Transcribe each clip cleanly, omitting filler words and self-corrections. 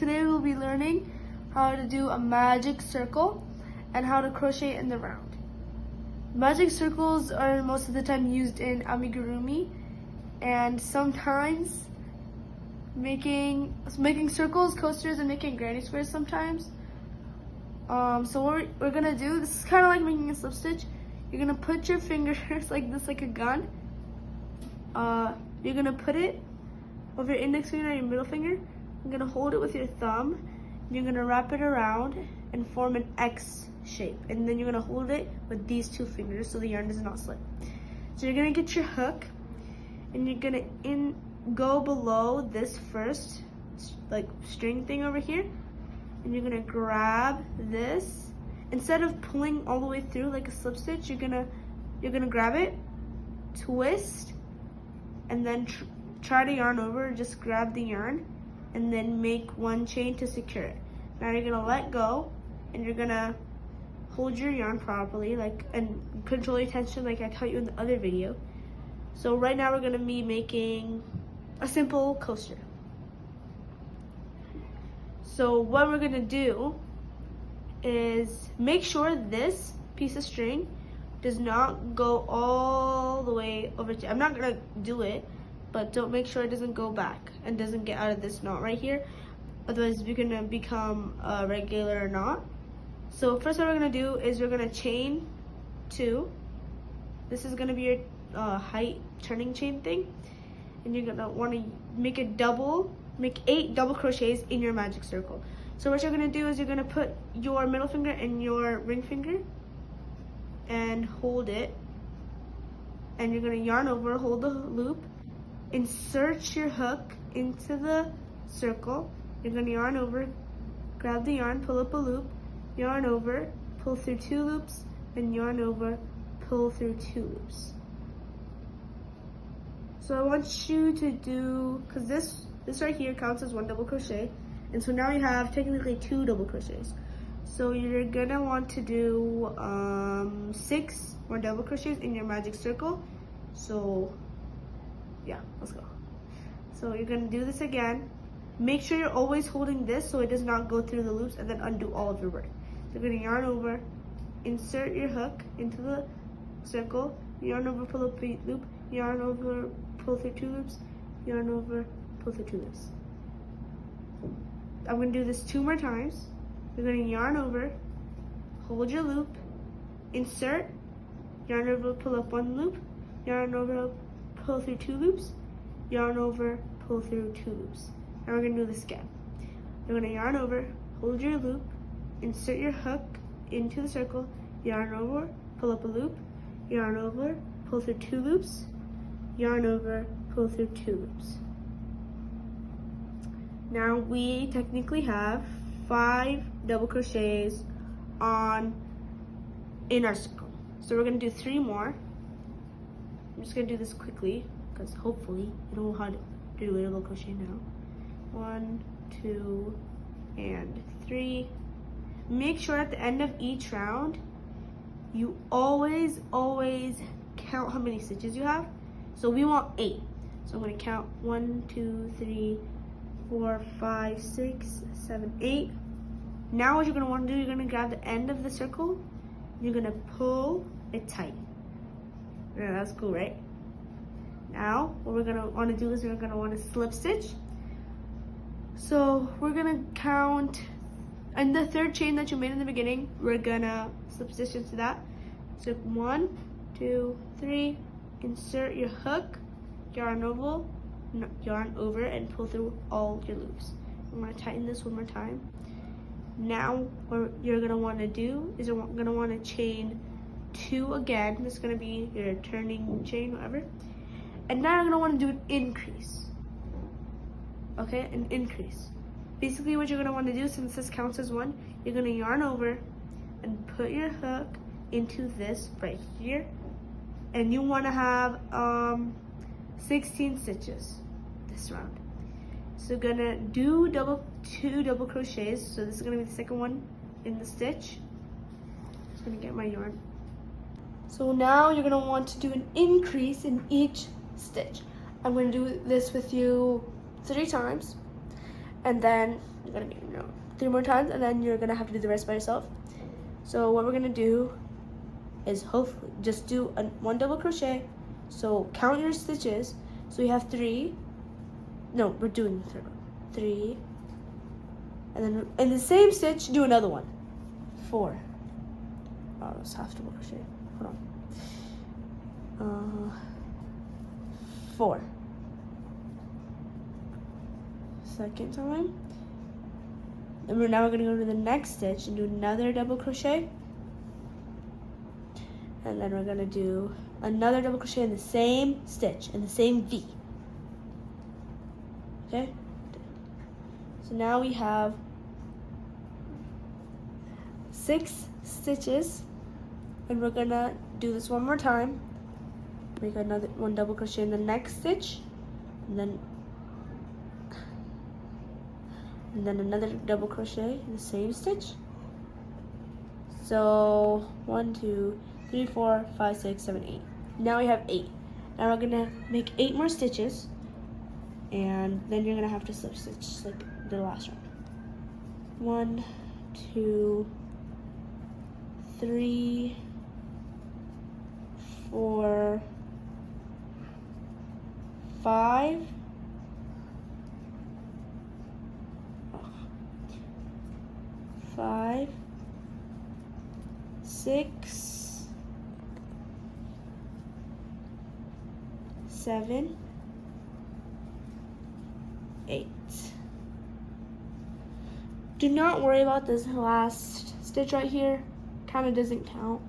today we'll be learning how to do a magic circle and how to crochet in the round. Magic circles are most of the time used in amigurumi and sometimes making circles, coasters, and making granny squares sometimes. So what we're gonna do, this is kind of like making a slip stitch. You're gonna put your fingers like this, like a gun. You're gonna put it over your index finger and your middle finger. You're gonna hold it with your thumb. You're gonna wrap it around and form an X shape. And then you're gonna hold it with these two fingers so the yarn does not slip. So you're gonna get your hook and you're gonna go below this first like string thing over here. And you're gonna grab this. Instead of pulling all the way through like a slip stitch, you're gonna grab it, twist, and then try to yarn over. Just grab the yarn and then make one chain to secure it. Now you're gonna let go and you're gonna hold your yarn properly, and control your tension like I taught you in the other video. So right now we're gonna be making a simple coaster. So what we're gonna do is make sure this piece of string does not go all the way over to, I'm not gonna do it, but don't make sure it doesn't go back and doesn't get out of this knot right here. Otherwise you're gonna become a regular knot. So first what we're gonna do is we're gonna chain 2. This is gonna be your height turning chain thing. And you're gonna wanna make 8 double crochets in your magic circle. So what you're gonna do is you're gonna put your middle finger and your ring finger and hold it. And you're gonna yarn over, hold the loop, insert your hook into the circle. You're gonna yarn over, grab the yarn, pull up a loop, yarn over, pull through 2 loops, and yarn over, pull through 2 loops. So I want you to do, because this right here counts as 1 double crochet, and so now you have technically 2 double crochets. So you're gonna want to do 6 more double crochets in your magic circle. So yeah, let's go. So you're gonna do this again. Make sure you're always holding this so it does not go through the loops and then undo all of your work. So you're gonna yarn over, insert your hook into the circle, yarn over, pull up a loop, yarn over, pull through 2 loops, yarn over, pull through 2 loops. I'm gonna do this 2 more times. You're gonna yarn over, hold your loop, insert, yarn over, pull up 1 loop, yarn over, pull through 2 loops, yarn over, pull through 2 loops. Now we're gonna do this again. You're gonna yarn over, hold your loop, insert your hook into the circle, yarn over, pull up a loop, yarn over, pull through 2 loops, yarn over, pull through 2 loops. Now we technically have 5 double crochets in our circle. So we're gonna do 3 more. I'm just gonna do this quickly because hopefully you know how to do a double crochet now. 1, 2, and 3. Make sure at the end of each round, you always count how many stitches you have. So we want 8. So I'm gonna count 1, 2, 3, 4, 5, 6, 7, 8. Now what you're gonna wanna do, you're gonna grab the end of the circle, you're gonna pull it tight. Yeah, that's cool, right? Now, what we're gonna wanna do is we're gonna wanna slip stitch. So we're gonna count, and the 3rd chain that you made in the beginning, we're gonna slip stitch into that. So 1, 2, 3, insert your hook, yarn over, and pull through all your loops. I'm gonna tighten this 1 more time. Now what you're gonna wanna do is you're gonna wanna chain 2 again. This is gonna be your turning chain, whatever. And now you're gonna wanna do an increase. Okay, an increase. Basically what you're gonna wanna do, since this counts as 1, you're gonna yarn over and put your hook into this right here. And you wanna have 16 stitches this round. So gonna do 2 double crochets. So this is gonna be the 2nd one in the stitch. Just gonna get my yarn. So now you're gonna want to do an increase in each stitch. I'm gonna do this with you 3 times. and then you're gonna do 3 more times, and then you're gonna have to do the rest by yourself. So what we're gonna do is hopefully just do one double crochet. So count your stitches. So you have 3. No, we're doing 3, and then in the same stitch do another one. 4. Oh, that's half double crochet. Hold on. 4. Second time. And now we're gonna go to the next stitch and do another double crochet. And then we're gonna do another double crochet in the same stitch, in the same V. Okay? So now we have 6 stitches, and we're gonna do this one more time. Make another one double crochet in the next stitch, and then another double crochet in the same stitch. So 1, 2, 3, 4, 5, 6, 7, 8. Now we have 8. Now we're gonna make 8 more stitches, and then you're gonna have to slip stitch like the last round. 1, 2, 3, 4, 5. 5, 6, 7, 8. Do not worry about this last stitch right here. Kind of doesn't count.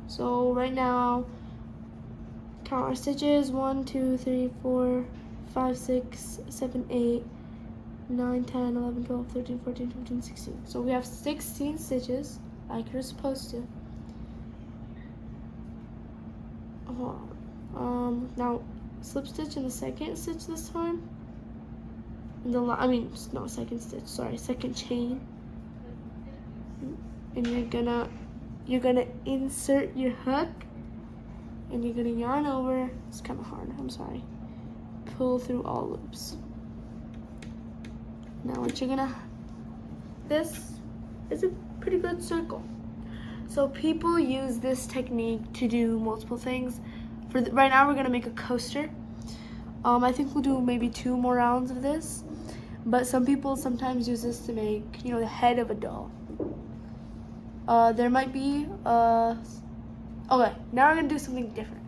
So right now, count our stitches. 1, 2, 3, 4, 5, 6, 7, 8, 9, 10, 11, 12, 13, 14, 15, 16. So we have 16 stitches, like you're supposed to. Now slip stitch in the second stitch this time. Second stitch, sorry, second chain. And you're gonna insert your hook, and you're gonna yarn over. It's kind of hard, I'm sorry. Pull through all loops. Now this is a pretty good circle. So people use this technique to do multiple things. Right now we're gonna make a coaster. I think we'll do maybe 2 more rounds of this, but some people sometimes use this to make, the head of a doll. There might be, okay, now we're gonna do something different,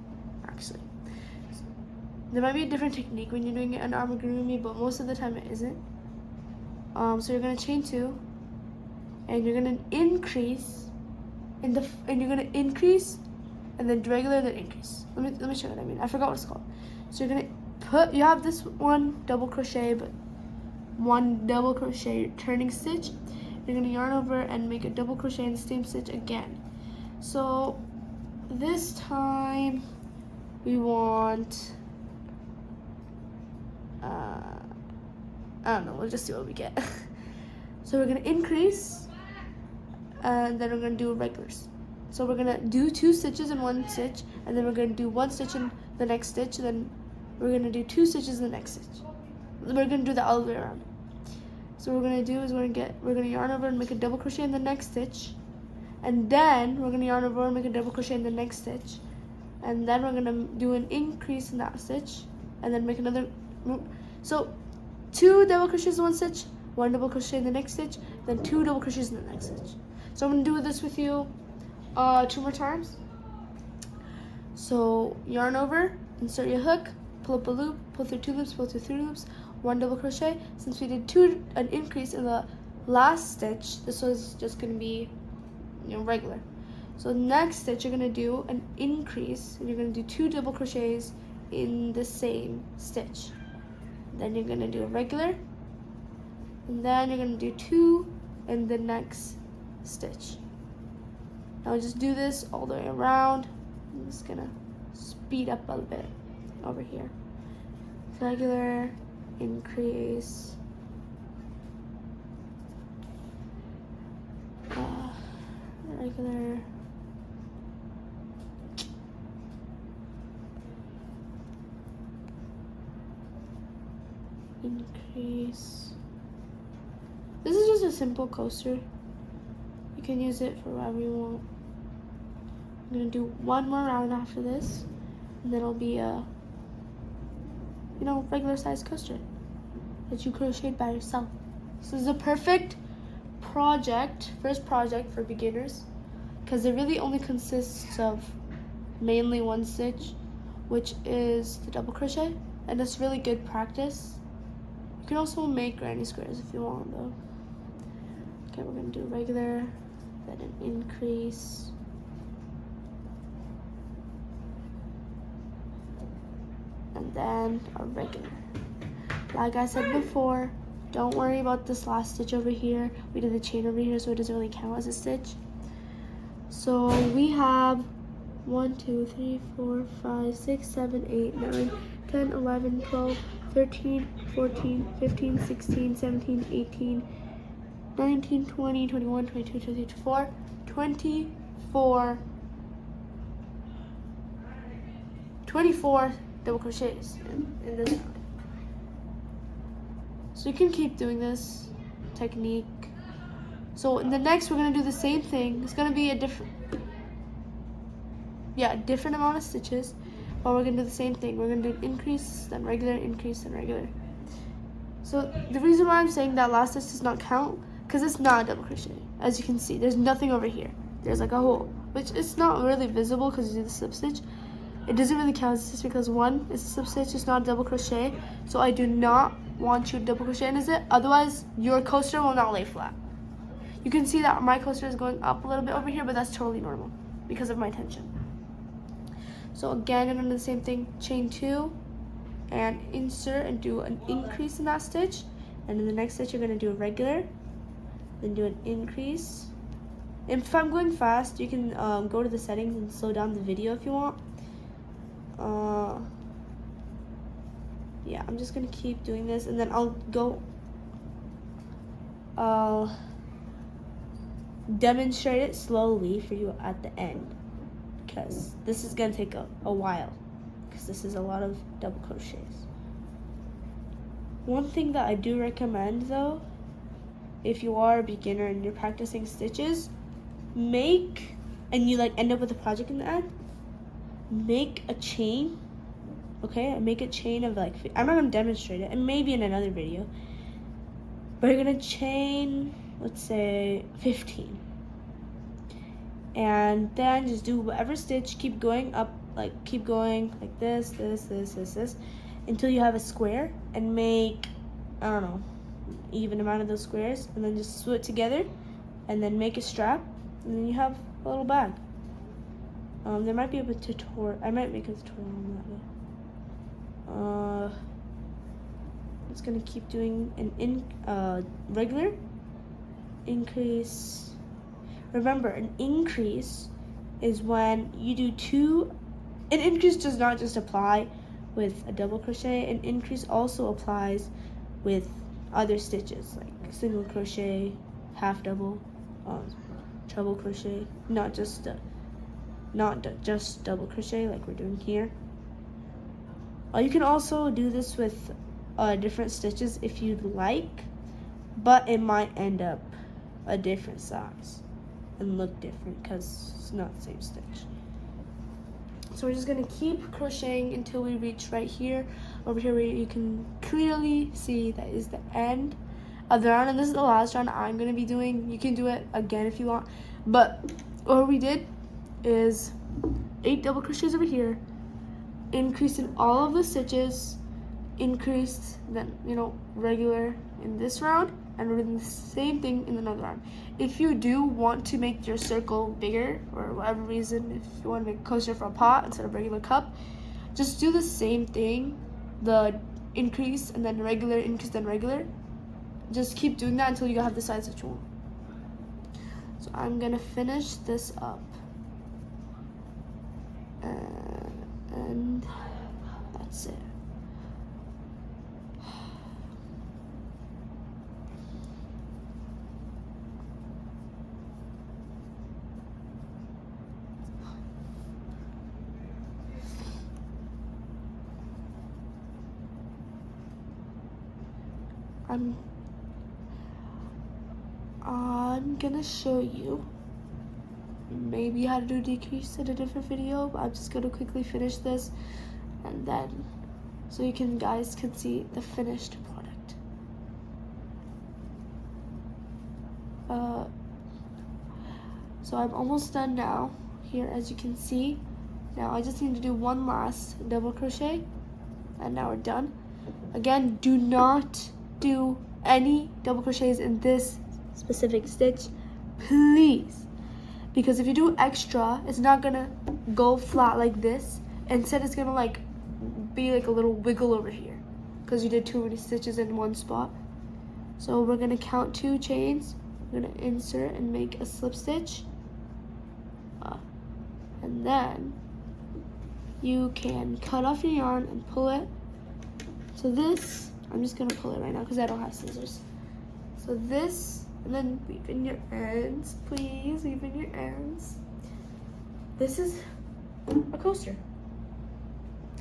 actually. There might be a different technique when you're doing it on amigurumi, but most of the time it isn't. So you're gonna chain 2, and you're gonna increase, and you're gonna increase, and then regular, then increase. Let me show you what I mean. I forgot what it's called. So you're gonna you have this one double crochet, but one double crochet turning stitch. You're gonna yarn over and make a double crochet in the same stitch again. So this time we want, I don't know, we'll just see what we get. So we're gonna increase, and then we're gonna do regulars. So we're gonna do 2 stitches in one stitch, and then we're gonna do 1 stitch in the next stitch, and then we're gonna do 2 stitches in the next stitch. We're gonna do that all the way around. So what we're gonna do is we're gonna yarn over and make a double crochet in the next stitch, and then we're gonna yarn over and make a double crochet in the next stitch, and then we're gonna do an increase in that stitch, and then make another. So 2 double crochets in one stitch, 1 double crochet in the next stitch, then 2 double crochets in the next stitch. So I'm gonna do this with you 2 more times. So yarn over, insert your hook, pull up a loop, pull through 2 loops, pull through 3 loops, 1 double crochet. Since we did an increase in the last stitch, this was just gonna be regular. So next stitch you're gonna do an increase, and you're gonna do 2 double crochets in the same stitch. Then you're gonna do a regular, and then you're gonna do 2 in the next stitch. Now just do this all the way around. I'm just gonna speed up a bit over here. Regular, increase, regular, increase. This is just a simple coaster. You can use it for whatever you want. I'm gonna do one more round after this, and then it'll be a, you know, regular size coaster that you crocheted by yourself. This is a perfect first project for beginners, because it really only consists of mainly one stitch, which is the double crochet, and it's really good practice. You can also make granny squares if you want though. Okay, we're gonna do regular, then an increase, and then a regular. Like I said before, don't worry about this last stitch over here. We did the chain over here, so it doesn't really count as a stitch. So we have 1, 2, 3, 4, 5, 6, 7, 8, 9, 10, 11, 12, 13, 14, 15, 16, 17, 18, 19, 20, 21, 22, 23, 24, 24 double crochets in this round. So you can keep doing this technique. So in the next, we're gonna do the same thing. It's gonna be a different amount of stitches, but we're gonna do the same thing. We're gonna do increase, then regular, increase, then regular. So the reason why I'm saying that last stitch does not count, because it's not a double crochet. As you can see, there's nothing over here. There's like a hole, which is not really visible because you do the slip stitch. It doesn't really count as stitch because one, it's a slip stitch, it's not a double crochet. So I do not want you to double crochet into it. Otherwise, your coaster will not lay flat. You can see that my coaster is going up a little bit over here, but that's totally normal because of my tension. So again, I'm gonna do the same thing, chain 2 and insert and do an increase in that stitch. And in the next stitch, you're gonna do a regular, then do an increase. If I'm going fast, you can go to the settings and slow down the video if you want. Yeah, I'm just gonna keep doing this, and then I'll demonstrate it slowly for you at the end, because this is gonna take a while, because this is a lot of double crochets. One thing that I do recommend though, if you are a beginner and you're practicing stitches, and you like end up with a project in the end, make a chain. Okay, make a chain of like, I'm not gonna demonstrate it, and maybe in another video, but you're gonna chain, let's say 15, and then just do whatever stitch, keep going up, keep going like this, until you have a square, and make, I don't know, even amount of those squares, and then just sew it together, and then make a strap, and then you have a little bag. There might be a tutorial. I might make a tutorial on that. I'm just gonna keep doing an regular, increase. Remember, an increase is when you do two. An increase does not just apply with a double crochet. An increase also applies with other stitches like single crochet, half double, treble crochet. Not just double crochet like we're doing here. You can also do this with different stitches if you'd like, but it might end up a different size and look different because it's not the same stitch. So we're just gonna keep crocheting until we reach right here, over here where you can clearly see that is the end of the round, and this is the last round I'm gonna be doing. You can do it again if you want, but what we did is 8 double crochets over here, increased in all of the stitches, increased, then regular in this round, and we're doing the same thing in another round. If you do want to make your circle bigger, or whatever reason, if you want to make a coaster for a pot instead of a regular cup, just do the same thing, the increase and then regular, increase then regular. Just keep doing that until you have the size that you want. So I'm gonna finish this up. And that's it. I'm gonna show you maybe how to do decrease in a different video, but I'm just gonna quickly finish this, and then so you guys can see the finished product. So I'm almost done now here, as you can see. Now I just need to do one last double crochet, and now we're done. Again, do not do any double crochets in this specific stitch, please, because if you do extra, it's not gonna go flat like this. Instead, it's gonna like be like a little wiggle over here because you did too many stitches in one spot. So we're gonna count 2 chains. We're gonna insert and make a slip stitch, and then you can cut off your yarn and pull it. So this, I'm just gonna pull it right now because I don't have scissors. So this, and then weave in your ends, please, weave in your ends. This is a coaster.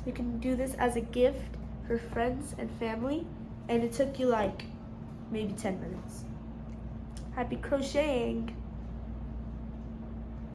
You can do this as a gift for friends and family, and it took you like maybe 10 minutes. Happy crocheting!